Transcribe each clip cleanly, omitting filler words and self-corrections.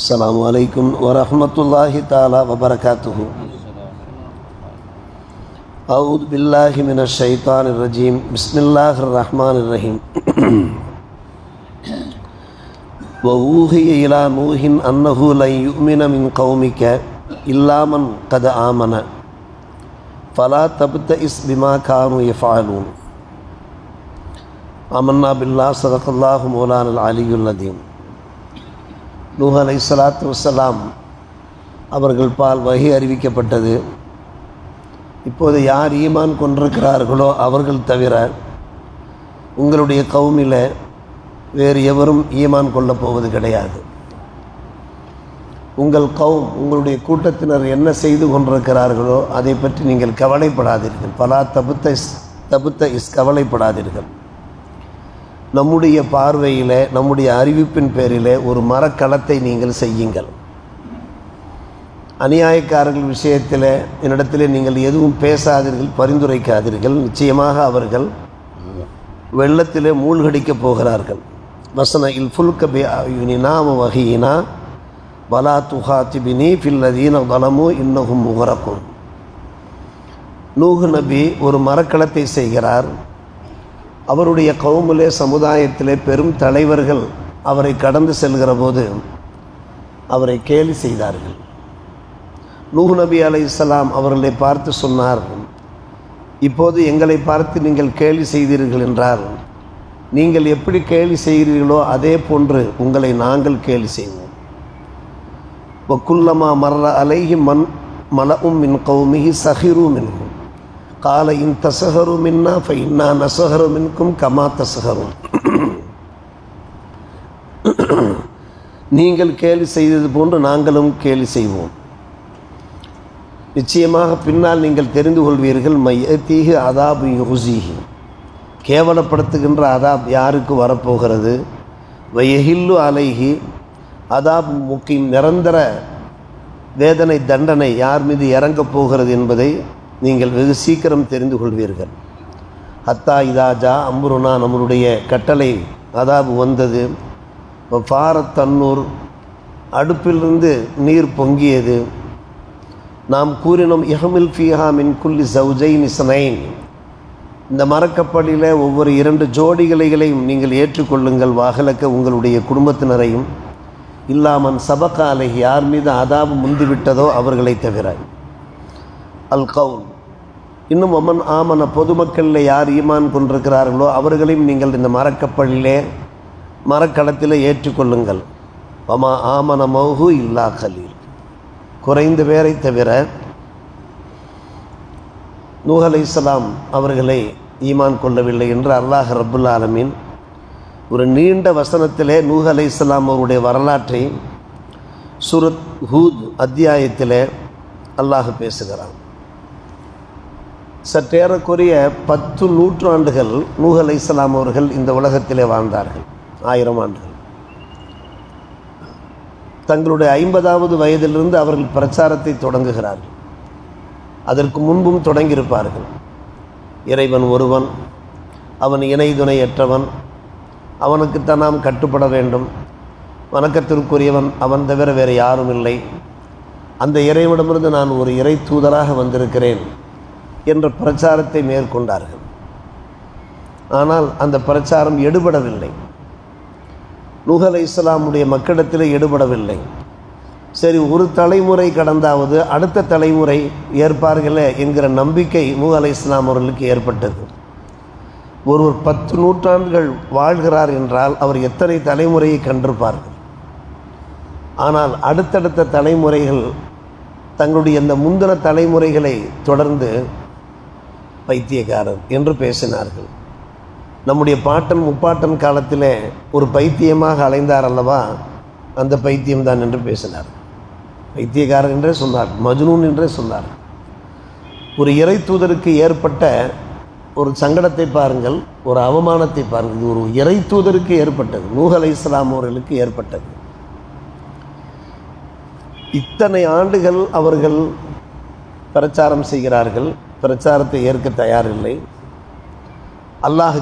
السلام عليكم ورحمة الله تعالى وبركاته. أعوذ بالله من الشيطان الرجيم. بسم الله الرحمن الرحيم. وأوحي إلى نوح أنه لن يؤمن من قومك إلا من قد آمن فلا تبتئس بما كانوا يفعلون. آمنا بالله صدق الله مولانا العلي العظيم. நூஹ் அலைஹிஸ்ஸலாத்து வஸ்ஸலாம் அவர்கள் பால் வஹி அறிவிக்கப்பட்டது. இப்போது யார் ஈமான் கொண்டிருக்கிறார்களோ அவர்கள் தவிர உங்களுடைய கௌமில் வேறு எவரும் ஈமான் கொள்ளப் போவது கிடையாது. உங்கள் கௌம், உங்களுடைய கூட்டத்தினர் என்ன செய்து கொண்டிருக்கிறார்களோ அதை பற்றி நீங்கள் கவலைப்படாதீர்கள். பலா தபுத்த இஸ் கவலைப்படாதீர்கள். நம்முடைய பார்வையில், நம்முடைய அறிவிப்பின் பேரில் ஒரு மரக்களத்தை நீங்கள் செய்யுங்கள். அநியாயக்காரர்கள் விஷயத்தில் என்னிடத்தில் நீங்கள் எதுவும் பேசாதீர்கள், பரிந்துரைக்காதீர்கள். நிச்சயமாக அவர்கள் வெள்ளத்திலே மூழ்கடிக்கப் போகிறார்கள். வசன இல் ஃபுல்க பி அயுனினா வஹீனா வலா துஹாத்திபினி ஃபில்லதீன வலமு இன்னஹும் முகரக்கும். நூஹ் நபி ஒரு மரக்களத்தை செய்கிறார். அவருடைய கௌமிலே, சமுதாயத்திலே பெரும் தலைவர்கள் அவரை கடந்து செல்கிற போது அவரை கேலி செய்தார்கள். நூஹ் நபி அலைஹிஸ்ஸலாம் அவர்களை பார்த்து சொன்னார், இப்போது எங்களை பார்த்து நீங்கள் கேலி செய்தீர்கள் என்றால் நீங்கள் எப்படி கேலி செய்கிறீர்களோ அதே போன்று உங்களை நாங்கள் கேலி செய்வோம். வக்குல்லமா மர்ர அலைஹி மலஉம் மின் கௌமிஹி சஹிரு மின்ஹும் கால இன் தசஹரு மின்னா ஃபஇன்னா நசஹரு மின்கும் கமா தசஹரும். நீங்கள் கேலி செய்தது போன்று நாங்களும் கேலி செய்வோம். நிச்சயமாக பின்னால் நீங்கள் தெரிந்து கொள்வீர்கள். மையத்தீஹி அதாபு யுஹ்ஸீஹி, கேவலப்படுத்துகின்ற அதாப் யாருக்கு வரப்போகிறது. வயஹில்லு அலைஹி அதாப் முக்கீம், நிரந்தர வேதனை தண்டனை யார் மீது இறங்கப் போகிறது என்பதை நீங்கள் வெகு சீக்கிரம் தெரிந்து கொள்வீர்கள். ஹத்தா இதாஜா அம்புருனா, நம்மளுடைய கட்டளை அதாபு வந்தது. ஃபாரத் தன்னூர், அடுப்பிலிருந்து நீர் பொங்கியது. நாம் கூறினோம், இஹமில் ஃபீஹா மின் குல்லி ஜௌஜைன் இஸ்னைன், இந்த மரக்கப்பலில் ஒவ்வொரு 2 ஜோடிகளையும் நீங்கள் ஏற்றுக்கொள்ளுங்கள். வாகலக்க, உங்களுடைய குடும்பத்தினரையும். இல்லாமன் சபக அலைஹி, யார் மீது அதாபு முந்திவிட்டதோ அவர்களை தவிர. அல் கவுல், இன்னும் அமன் ஆமன, பொதுமக்களில் யார் ஈமான் கொண்டிருக்கிறார்களோ அவர்களையும் நீங்கள் இந்த மரக்கப்பலிலே, மரக்களத்தில் ஏற்றுக்கொள்ளுங்கள். வமா ஆமன மௌஹு இல்லா கலீல், குறைந்த பேரை தவிர. நூஹ் அலைஹிஸ்ஸலாம் அவர்களை ஈமான் கொள்ளவில்லை என்று அல்லாஹ் ரப்புல் ஆலமீன் ஒரு நீண்ட வசனத்திலே நூஹ் அலைஹிஸ்ஸலாம் அவருடைய வரலாற்றை சூரத் ஹூத் அத்தியாயத்திலே அல்லாஹ் பேசுகிறான். சற்றேறக்குரிய 10 நூற்றாண்டுகள் நூஹ் அலைஹிஸ்ஸலாம் அவர்கள் இந்த உலகத்திலே வாழ்ந்தார்கள். 1000 ஆண்டுகள். தங்களுடைய 50வது வயதிலிருந்து அவர்கள் பிரச்சாரத்தை தொடங்குகிறார்கள். அதற்கு முன்பும் தொடங்கியிருப்பார்கள். இறைவன் ஒருவன், அவன் இணை துணையற்றவன், அவனுக்குத்தான் நாம் கட்டுப்பட வேண்டும், வணக்கத்திற்குரியவன் அவன் தவிர வேறு யாரும் இல்லை, அந்த இறைவனிடமிருந்து நான் ஒரு இறை தூதராக வந்திருக்கிறேன் என்ற பிரச்சாரத்தை மேற்கொண்டார்கள். ஆனால் அந்த பிரச்சாரம் எடுபடவில்லை. நூஹ் அலைஹிஸ்ஸலாமுடைய மக்களிடத்தில் எடுபடவில்லை. சரி, ஒரு தலைமுறை கடந்தாவது அடுத்த தலைமுறை ஏற்பார்களே என்கிற நம்பிக்கை நூஹ் அலைஹிஸ்ஸலாம் அவர்களுக்கு ஏற்பட்டது. ஒருவர் 10 நூற்றாண்டுகள் வாழ்கிறார் என்றால் அவர் எத்தனை தலைமுறையை கண்டிருப்பார்கள். ஆனால் அடுத்தடுத்த தலைமுறைகள் தங்களுடைய இந்த முந்தின தலைமுறைகளை தொடர்ந்து பைத்தியக்காரர் என்று பேசினார்கள். நம்முடைய பாட்டன் முப்பாட்டன் காலத்திலே ஒரு பைத்தியமாக அலைந்தார் அல்லவா, அந்த பைத்தியம்தான் என்று பேசினார். பைத்தியக்காரர் என்றே சொன்னார், மஜ்னூன் என்றே சொன்னார். ஒரு இறை தூதருக்கு ஏற்பட்ட ஒரு சங்கடத்தை பாருங்கள், ஒரு அவமானத்தை பாருங்கள். இது ஒரு இறை தூதருக்கு ஏற்பட்டது, நூஹ் அலைஹிஸ்ஸலாம் அவர்களுக்கு ஏற்பட்டது. இத்தனை ஆண்டுகள் அவர்கள் பிரச்சாரம் செய்கிறார்கள், பிரச்சாரத்தை ஏற்க தயாரில்லை. அல்லாஹ்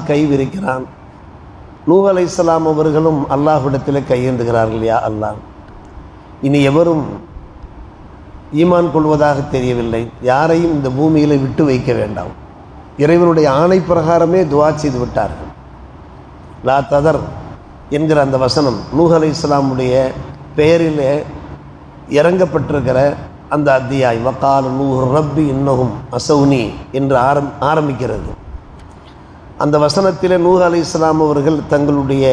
இனி எவரும் ஈமான் கொள்வதாக தெரியவில்லை, யாரையும் இந்த பூமியில் விட்டு வைக்க வேண்டாம். இறைவனுடைய ஆணை பிரகாரமே துவா செய்து விட்டார்கள். லா ததர் என்கிற அந்த வசனம் நூஹ் அலைஹிஸ்ஸலாமுடைய பெயரிலே இறங்கப்பட்டிருக்கிற அந்த அத்தியாயம் வக்கால நூஹ் ரப்பி இன்னஹும் அசௌனி என்று ஆரம்பிக்கிறது. அந்த வசனத்திலே நூஹ் அலைஹிஸ்ஸலாம் அவர்கள் தங்களுடைய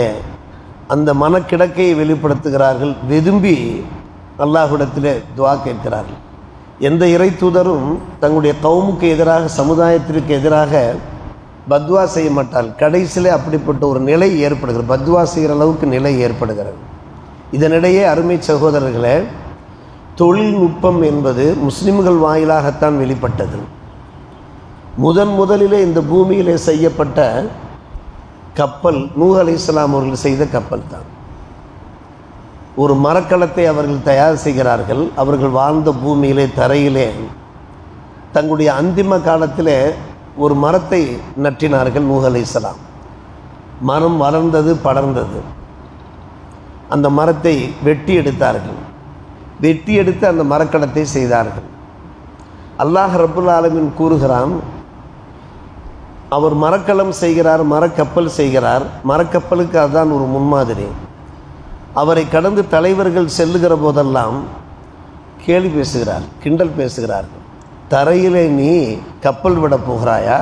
அந்த மனக்கிடக்கையை வெளிப்படுத்துகிறார்கள். விரும்பி அல்லாஹ்விடத்திலே துவா கேட்கிறார்கள். எந்த இறை தூதரும் தங்களுடைய கவுமுக்கு எதிராக, சமுதாயத்திற்கு எதிராக பத்வா செய்ய மாட்டால். கடைசியிலே அப்படிப்பட்ட ஒரு நிலை ஏற்படுகிறது, பத்வா செய்கிற அளவுக்கு நிலை ஏற்படுகிறது. இதனிடையே அருமை சகோதரர்களே, தொழில்நுட்பம் என்பது முஸ்லிம்கள் வாயிலாகத்தான் வெளிப்பட்டது. முதலிலே இந்த பூமியிலே செய்யப்பட்ட கப்பல் நூஹ் அலைஹிஸ்ஸலாம் அவர்கள் செய்த கப்பல் தான். ஒரு மரக்கலத்தை அவர்கள் தயார் செய்கிறார்கள். அவர்கள் வாழ்ந்த பூமியிலே, தரையிலே தங்களுடைய அந்திம காலத்திலே ஒரு மரத்தை நட்டினார்கள் நூஹ் அலைஹிஸ்ஸலாம். மரம் வளர்ந்தது, படர்ந்தது. அந்த மரத்தை வெட்டி எடுத்தார்கள். வெட்டி எடுத்து அந்த மரக்கலத்தை செய்தார்கள். அல்லாஹ் ரப்புல் ஆலமீன் கூறுகிறான், அவர் மரக்கலம் செய்கிறார், மரக்கப்பல் செய்கிறார். மரக்கப்பலுக்கு அதுதான் ஒரு முன்மாதிரி. அவரை கடந்து தலைவர்கள் செல்லுகிற போதெல்லாம் கேலி பேசுகிறார், கிண்டல் பேசுகிறார்கள். தரையிலே நீ கப்பல் விட போகிறாயா?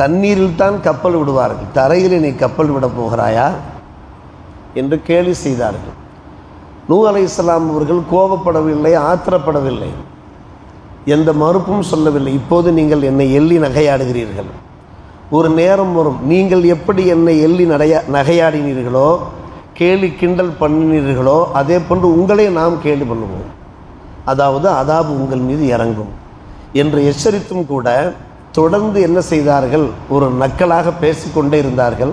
தண்ணீரில் தான் கப்பல் விடுவார்கள், தரையிலே நீ கப்பல் விட போகிறாயா என்று கேலி செய்தார்கள். நூஹ் அலைஹிஸ்ஸலாம் அவர்கள் கோபப்படவில்லை, ஆத்திரப்படவில்லை, எந்த மறுப்பும் சொல்லவில்லை. இப்போது நீங்கள் என்னை எள்ளி நகையாடுகிறீர்கள், ஒரு நேரம் வரும் நீங்கள் எப்படி என்னை எள்ளி நகையாடினீர்களோ, கேலி கிண்டல் பண்ணினீர்களோ, அதே போன்று உங்களே நாம் கேலி பண்ணுவோம், அதாவது அதாபு உங்கள் மீது இறங்கும் என்று எச்சரித்தும் கூட தொடர்ந்து என்ன செய்தார்கள்? ஒரு நக்கலாக பேசிக்கொண்டே இருந்தார்கள்.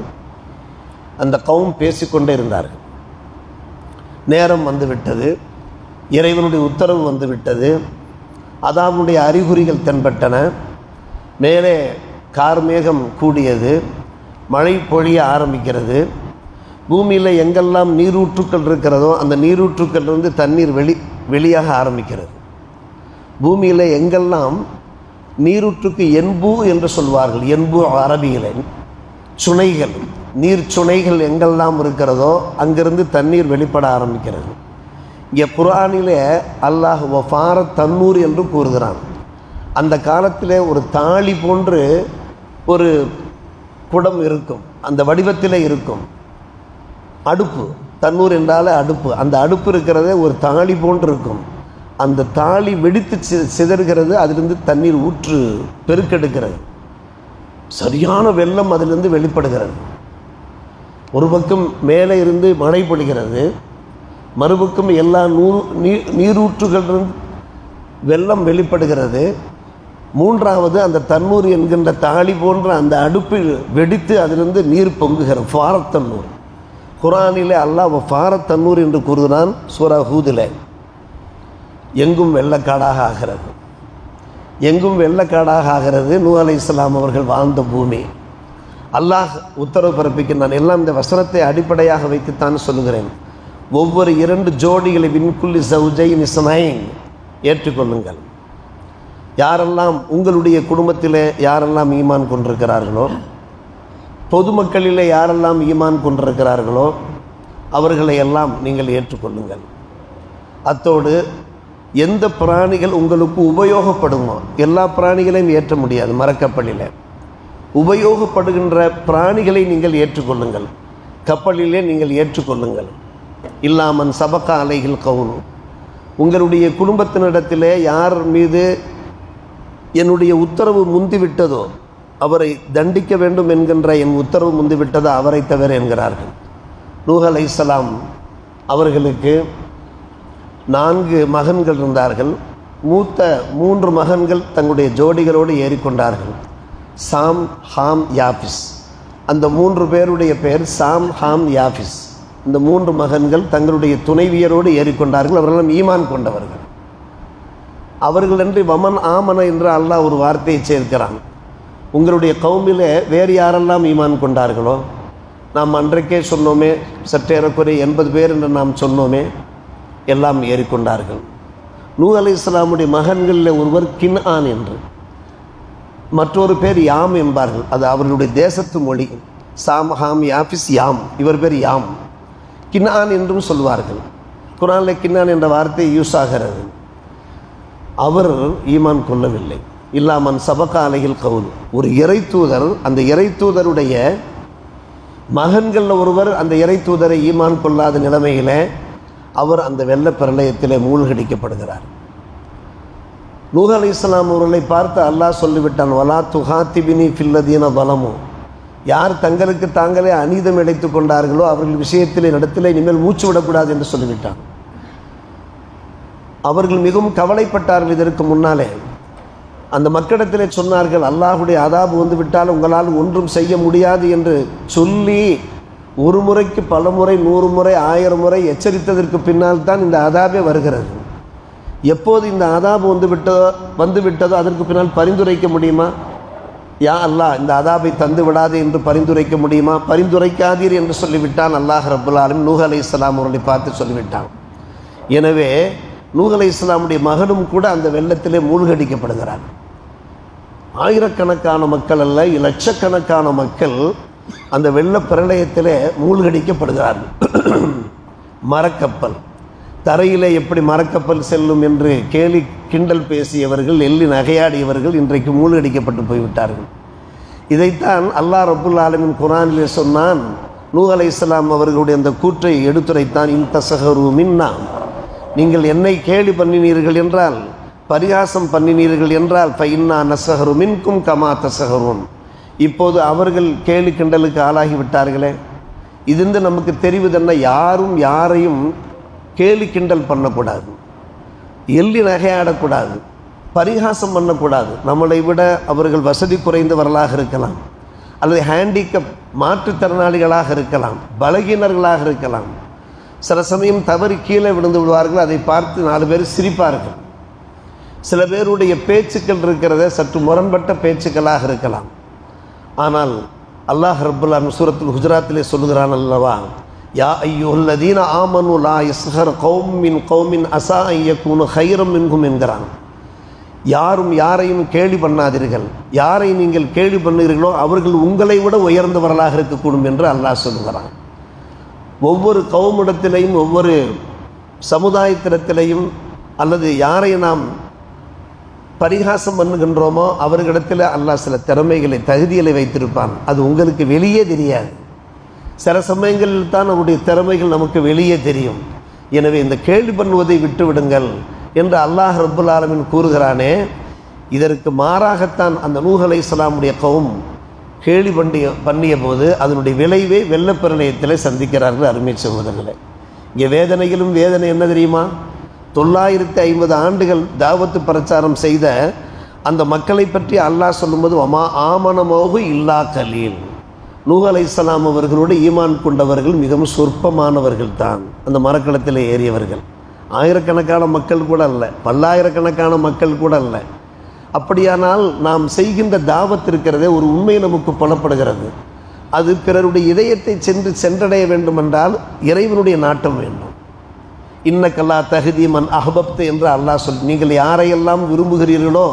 அந்த கௌம் பேசிக்கொண்டே இருந்தார்கள். நேரம் வந்துவிட்டது, இறைவனுடைய உத்தரவு வந்துவிட்டது, அதாபுடைய அறிகுறிகள் தென்பட்டன. மேலே கார்மேகம் கூடியது, மழை பொழிய ஆரம்பிக்கிறது. பூமியில் எங்கெல்லாம் நீரூற்றுக்கள் இருக்கிறதோ அந்த நீரூற்றுக்களிலிருந்து தண்ணீர் வெளியாக ஆரம்பிக்கிறது. பூமியில் எங்கெல்லாம் நீரூற்றுக்கு என்பு என்று சொல்வார்கள், என்பு அரபியில் சுனைகள், நீர் சுனைகள் எங்கெல்லாம் இருக்கிறதோ அங்கிருந்து தண்ணீர் வெளிப்பட ஆரம்பிக்கிறது. இங்கே குர்ஆனிலே அல்லாஹ் வஃபார தன்னூர் என்று கூறுகிறான். அந்த காலத்திலே ஒரு தாளி போன்று ஒரு குடம் இருக்கும், அந்த வடிவத்தில் இருக்கும். அடுப்பு, தன்னூர் என்றாலே அடுப்பு, அந்த அடுப்பு இருக்கிறதே ஒரு தாளி போன்று இருக்கும். அந்த தாளி வெடித்து சிதறுகிறது, அதிலிருந்து தண்ணீர் ஊற்று பெருக்கெடுக்கிறது. சரியான வெள்ளம் அதிலிருந்து வெளிப்படுகிறது. ஒரு பக்கம் மேலே இருந்து மழை பொழிகிறது, மறுபக்கம் எல்லா நீரூற்றுகளிலிருந்து வெள்ளம் வெளிப்படுகிறது. மூன்றாவது அந்த தன்னூர் என்கின்ற தாளி போன்ற அந்த அடுப்பில் வெடித்து அதிலிருந்து நீர் பொங்குகிறது. ஃபாரத்தன்னூர், குர்ஆனிலே அல்லாஹ் ஃபாரத்தன்னூர் என்று கூறுகிறான். சூரா ஹூதில் எங்கும் வெள்ளக்காடாக ஆகிறது, எங்கும் வெள்ளக்காடாக ஆகிறது. நூஹ் அலைஹிஸ்ஸலாம் அவர்கள் வாழ்ந்த பூமி. அல்லாஹ் உத்தரவு பிறப்பிக்கின்றான். எல்லாம் இந்த வசனத்தை அடிப்படையாக வைத்துத்தான் சொல்லுகிறேன். ஒவ்வொரு 2 ஜோடிகளை வின்குல்லி சௌஜைன் இஸ்னைன் ஏற்றுக்கொள்ளுங்கள். யாரெல்லாம் உங்களுடைய குடும்பத்திலே யாரெல்லாம் ஈமான் கொண்டிருக்கிறார்களோ, பொதுமக்களிலே யாரெல்லாம் ஈமான் கொண்டிருக்கிறார்களோ அவர்களை எல்லாம் நீங்கள் ஏற்றுக்கொள்ளுங்கள். அத்தோடு எந்த பிராணிகள் உங்களுக்கு உபயோகப்படுமோ, எல்லா பிராணிகளையும் ஏற்ற முடியாது, மரக்கப்பலில் உபயோகப்படுகின்ற பிராணிகளை நீங்கள் ஏற்றுக்கொள்ளுங்கள், கப்பலிலே நீங்கள் ஏற்றுக்கொள்ளுங்கள். இல்லாமன் சபக்க அலைகள் கவுனு, உங்களுடைய குடும்பத்தினிடத்திலே யார் மீது என்னுடைய உத்தரவு முந்திவிட்டதோ, அவரை தண்டிக்க வேண்டும் என்கின்ற என் உத்தரவு முந்திவிட்டதோ அவரை தவிர என்கிறார்கள். நூஹ் அலைஹிஸ்ஸலாம் அவர்களுக்கு 4 மகன்கள் இருந்தார்கள். மூத்த 3 மகன்கள் தங்களுடைய ஜோடிகளோடு ஏறிக்கொண்டார்கள். சாம், ஹாம், யாஃபிஸ். அந்த 3 பேருடைய பெயர் சாம், ஹாம், யாஃபிஸ். இந்த 3 மகன்கள் தங்களுடைய துணைவியரோடு ஏறிக்கொண்டார்கள். அவர்களெல்லாம் ஈமான் கொண்டவர்கள். அவர்களன்றி வமன் ஆமன என்று அல்லாஹ் ஒரு வார்த்தையை சேர்க்கிறான். உங்களுடைய கௌமிலே வேறு யாரெல்லாம் ஈமான் கொண்டார்களோ, நாம் அன்றைக்கே சொன்னோமே, சற்றேறக்குறை 80 பேர் என்று நாம் சொன்னோமே, எல்லாம் ஏறிக்கொண்டார்கள். நூஹ் அலைஹிஸ்ஸலாமுடைய மகன்களில் ஒருவர் கின்ஆன் என்று, மற்றொரு பேர் யாம் என்பார்கள். அது அவர்களுடைய தேசத்து மொழி. சாம், ஹாம், யாஃபிஸ், யாம். இவர் பேர் யாம். கின்ஆன் என்றும் சொல்வார்கள். குர்ஆனில் கின்ஆன் என்ற வார்த்தை யூஸ் ஆகிறது. அவர் ஈமான் கொள்ளவில்லை. இல்லாமன் சபக அலைஹில் கவுல். ஒரு இறை தூதர், அந்த இறை தூதருடைய மகன்களில் ஒருவர் அந்த இறை தூதரை ஈமான் கொள்ளாத நிலைமையில் அவர் அந்த வெள்ள பிரளயத்திலே மூழ்கடிக்கப்படுகிறார். நூஹ் அலைஹிஸ்ஸலாம் அவர்களை பார்த்து அல்லாஹ் சொல்லிவிட்டான், வலா துஹாத்திபினி ஃபில்லதீன வலமு. யார் தங்களுக்கு தாங்களே அநீதம் இழைத்து கொண்டார்களோ அவர்கள் விஷயத்திலே நடத்திலே இனிமேல் மூச்சு விடக்கூடாது என்று சொல்லிவிட்டான். அவர்கள் மிகவும் கவலைப்பட்டார்கள். இதற்கு முன்னாலே அந்த மக்களிடத்திலே சொன்னார்கள், அல்லாஹுடைய அதாபு வந்து விட்டால் உங்களால் ஒன்றும் செய்ய முடியாது என்று சொல்லி ஒரு முறைக்கு பல முறை, 100 முறை, 1000 முறை எச்சரித்ததற்கு பின்னால் தான் இந்த அதாபே வருகிறது. எப்போது இந்த அதாபு வந்து விட்டதோ அதற்கு பின்னால் பரிந்துரைக்க முடியுமா? யா அல்லாஹ் இந்த அதாபை தந்து விடாது என்று பரிந்துரைக்க முடியுமா? பரிந்துரைக்காதீர் என்று சொல்லிவிட்டான் அல்லாஹ் ரப்புல் ஆலமீன். நூஹ் அலைஹிஸ்ஸலாம் அவர்களை பார்த்து சொல்லிவிட்டான். எனவே நூஹ் அலைஹிஸ்ஸலாமுடைய மகனும் கூட அந்த வெள்ளத்திலே மூழ்கடிக்கப்படுகிறார். ஆயிரக்கணக்கான மக்கள் அல்ல, லட்சக்கணக்கான மக்கள் அந்த வெள்ள பிரளயத்திலே மூழ்கடிக்கப்படுகிறார்கள். மரக்கப்பல் தரையிலே எப்படி மரக்கப்பல் செல்லும் என்று கேலி கிண்டல் பேசியவர்கள், எள்ளி நகையாடியவர்கள் இன்றைக்கு மூழ்கடிக்கப்பட்டு போய்விட்டார்கள். இதைத்தான் அல்லாஹ் ரப்புல் ஆலமீன் குர்ஆனிலே சொன்னான். நூஹ் அலைஹிஸ்ஸலாம் அவர்களுடைய அந்த கூற்றை எடுத்துரைத்தான். இன் தஸஹரு மின்னா, நீங்கள் என்னை கேலி பண்ணினீர்கள் என்றால், பரிகாசம் பண்ணினீர்கள் என்றால், ஃபஇன்னா நஸஹரு மின்கும் கமா தஸஹரூன். இப்போது அவர்கள் கேலி கிண்டலுக்கு ஆளாகிவிட்டார்களே. இது நமக்கு தெரிவதென்ன, யாரும் யாரையும் கேலி கிண்டல் பண்ணக்கூடாது, எள்ளி நகையாடக்கூடாது, பரிகாசம் பண்ணக்கூடாது. நம்மளை விட அவர்கள் வசதி குறைந்தவர்களாக இருக்கலாம், அல்லது ஹேண்டிகப் மாற்றுத்திறனாளிகளாக இருக்கலாம், பலகீனர்களாக இருக்கலாம். சில சமயம் தவறி கீழே விழுந்து விடுவார்கள். அதை பார்த்து 4 பேர் சிரிப்பார்கள். சில பேருடைய பேச்சுக்கள் இருக்கிறத சற்று முரண்பட்ட பேச்சுக்களாக இருக்கலாம். ஆனால் அல்லாஹ் ரப்புல் ஆலமீன் சூரத்துல் ஹுஜராத்திலே சொல்லுகிறான் அல்லவா, யா அய்யுஹல்லதீன ஆமனு லா யஸ்ஹர் கௌம் மின் கௌமின் அஸா அன் யகூனு கைரம் மின்ஹும் என்கிறான். யாரும் யாரையும் கேலி பண்ணாதீர்கள். யாரை நீங்கள் கேலி பண்ணுகிறீர்களோ அவர்கள் உங்களை விட உயர்ந்தவர்களாக இருக்கக்கூடும் என்று அல்லாஹ் சொல்லுகிறான். ஒவ்வொரு கௌமிடத்திலையும், ஒவ்வொரு சமுதாயத்திடத்திலையும், அல்லது யாரை நாம் பரிகாசம் பண்ணுகின்றோமோ அவர்களிடத்தில் அல்லாஹ் சில திறமைகளை, தகுதிகளை வைத்திருப்பான். அது உங்களுக்கு வெளியே தெரியாது. சில சமயங்களில் தான் நம்முடைய திறமைகள் நமக்கு வெளியே தெரியும். எனவே இந்த கேள்வி பண்ணுவதை விட்டுவிடுங்கள் என்று அல்லாஹ் ரப்புல் ஆலமீன் கூறுகிறானே. இதற்கு மாறாகத்தான் அந்த நூஹ் அலைஹிஸ்ஸலாமுடைய கௌம் கேலி பண்ணிய போது அதனுடைய விளைவை வெள்ளப்பிரளயத்தில் சந்திக்கிறார்கள். அருமை சகோதரர்களே, இங்கே வேதனையிலும் வேதனை என்ன தெரியுமா? 950 ஆண்டுகள் தாவத்து பிரச்சாரம் செய்த அந்த மக்களை பற்றி அல்லாஹ் சொல்லும்போது, வமா ஆமனமோகு இல்லா கலீல். நூஹ் அலைஹிஸ்ஸலாம் அவர்களோடு ஈமான் கொண்டவர்கள் மிகவும் சொற்பமானவர்கள் தான். அந்த மரக்களத்தில் ஏறியவர்கள் ஆயிரக்கணக்கான மக்கள் கூட அல்ல, பல்லாயிரக்கணக்கான மக்கள் கூட அல்ல. அப்படியானால் நாம் செய்கின்ற தாவத் இருக்கிறதே, ஒரு உண்மை நமக்கு புலப்படுகிறது. அது பிறருடைய இதயத்தை சென்றடைய வேண்டுமென்றால் இறைவனுடைய நாட்டம் வேண்டும். இன்னக்கல்லா தஹ்தி மன் அஹ்பப்த என்று அல்லாஹ் சொல். நீங்கள் யாரையெல்லாம் விரும்புகிறீர்களோ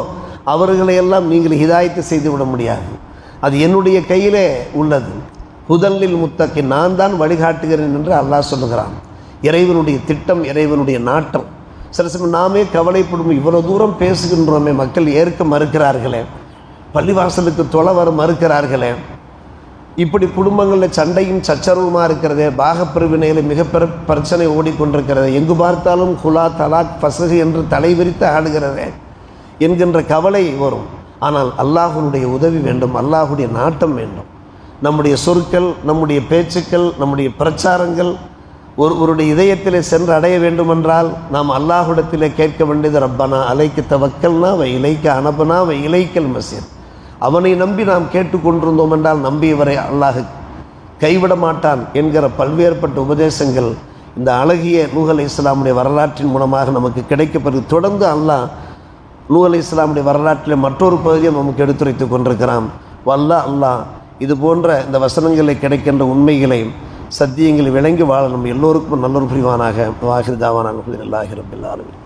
அவர்களையெல்லாம் நீங்கள் ஹிதாயத்து செய்துவிட முடியாது. அது என்னுடைய கையிலே உள்ளது. ஹுதல்லில் முத்தக்கி, நான் தான் வழிகாட்டுகிறேன் என்று அல்லாஹ் சொல்லுகிறான். இறைவனுடைய திட்டம், இறைவனுடைய நாட்டம். சில சமயம் நாமே கவலைப்படும், இவ்வளோ தூரம் பேசுகின்றோமே, மக்கள் ஏற்க மறுக்கிறார்களே, பள்ளிவாசலுக்கு தொலை வர மறுக்கிறார்களே, இப்படி குடும்பங்களில் சண்டையும் சச்சரவுமாக இருக்கிறதே, பாகப்பிரிவினையில் மிகப்பெரிய பிரச்சனை ஓடிக்கொண்டிருக்கிறது, எங்கு பார்த்தாலும் குலா தலாக் பசகு என்று தலைவிரித்து ஆடுகிறதே என்கின்ற கவலை வரும். ஆனால் அல்லாஹுடைய உதவி வேண்டும், அல்லாஹுடைய நாட்டம் வேண்டும். நம்முடைய சொற்கள், நம்முடைய பேச்சுக்கள், நம்முடைய பிரச்சாரங்கள் ஒருவருடைய இதயத்திலே சென்று அடைய வேண்டுமென்றால் நாம் அல்லாஹுடத்திலே கேட்க வேண்டியது, ரப்பனா அலைக்கு தவக்கல்னா வை இலைக்க அனபனா வை இலைக்கல் மசீர். அவனை நம்பி நாம் கேட்டுக்கொண்டிருந்தோம் என்றால் நம்பியவரை அல்லாஹ் கைவிட மாட்டான் என்கிற பல்வேறுபட்ட உபதேசங்கள் இந்த அழகிய நூஹ் அலைஹிஸ்ஸலாமுடைய வரலாற்றின் மூலமாக நமக்கு கிடைக்கப்பெறுது. தொடர்ந்து அல்லாஹ் நூஹ் அலைஹிஸ்ஸலாமுடைய வரலாற்றில் மற்றொரு பகுதியை நமக்கு எடுத்துரைத்து கொண்டிருக்கிறான். வல்லா அல்லாஹ் இது போன்ற இந்த வசனங்களை கிடைக்கின்ற உண்மைகளை சத்தியங்களை விளங்கி வாழ நம்ம எல்லோருக்கும் நல்லொரு புரிவானாக. வாஹிர் தாவானா அல்ஹம்துலில்லாஹி ரப்பில் ஆலமீன்.